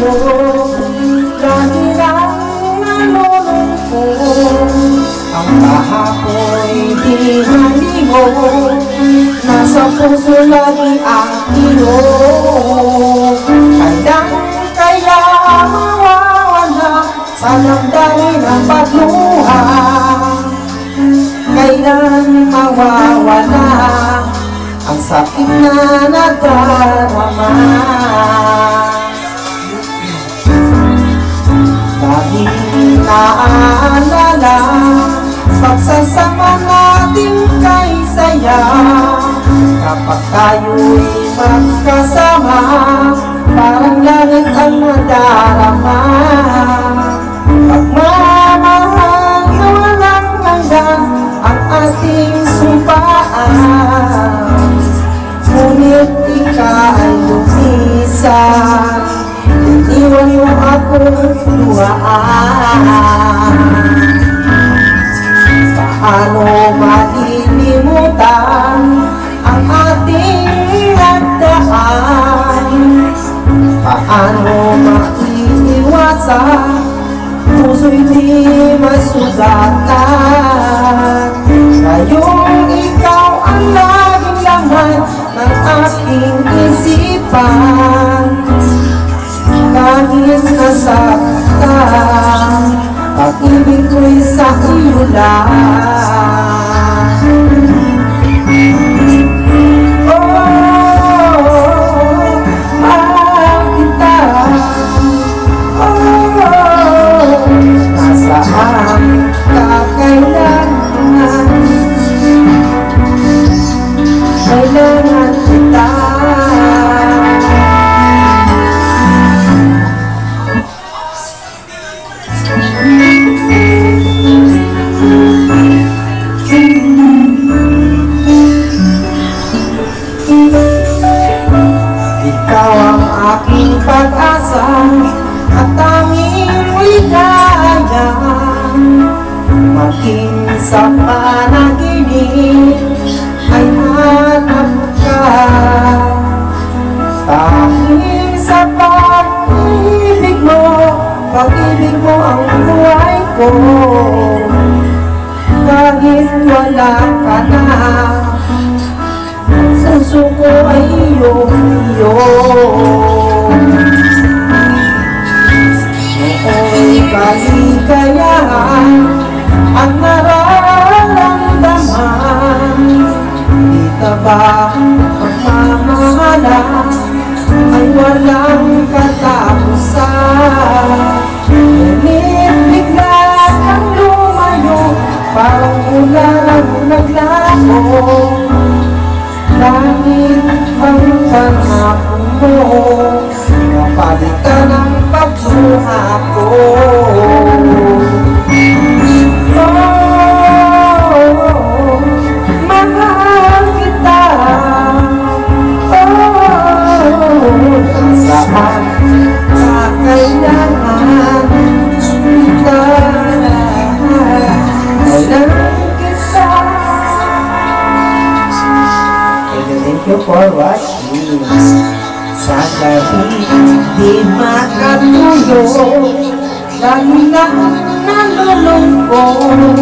sa'yo, lagi lang nalulungkot. Ang kahapoy di maligo, nasa puso lagi ang ilog. Kaya mawawala sa damdamin ang pagluha. Kailan mawawala ang sakit na nadarama. Laging naaalala pagsasama natin kay saya. Kapag tayo'y magkasama, parang langit ang nadarama. Pagmamahal na walang hanggan ang ating sumpaan, ngunit ika'y lumisan, iniwan mo akong luhaan. Paano malilimutan ang ating nagdaan? Paano maiiwasan puso'y di masugatan? Ngayong ikaw ang laging laman ng aking isipan. Kahit nasaktan, pag-ibig ko'y sa iyo lang. Mahal kita. Nasaan ka kailangan? Kailangan kita. Ikaw ang aking pag-asa at tanging ligaya. Maging sa panaginip ay hanap ka. Tanging sa pag-ibig mo ang buhay ko. Kahit wala ka na, puso ko ay iyo. Nooy kaligayahan ang nararamdaman. Di ka ba magmamahalan ay walang katapusan? Ngunit bigla kang lumayo, parang ulan naglaho. Langit ang panahon mo, kapalitan ang pagsuha ko. Mahal kita. Nasaan ka kailangan? Thank you for watching. Sa gabi di makatulog, lagi lang nalulungkot.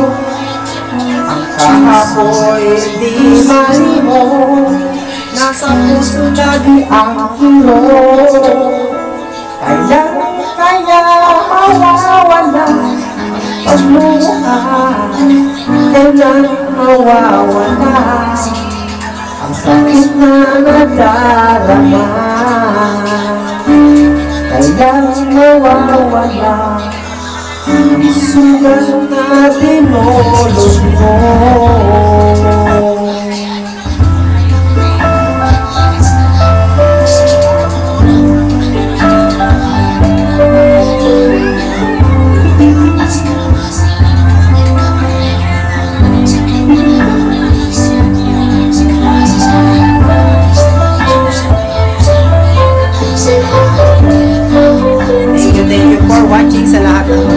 Ang kahapoy di malimot, nasa puso lagi ang tulog. Kaya mawawala pagluha. Kailan mawawala ang sakit na nadarama? Kailan mawawala ang sugat na dinulog mo? Thank you for watching sa lahat ng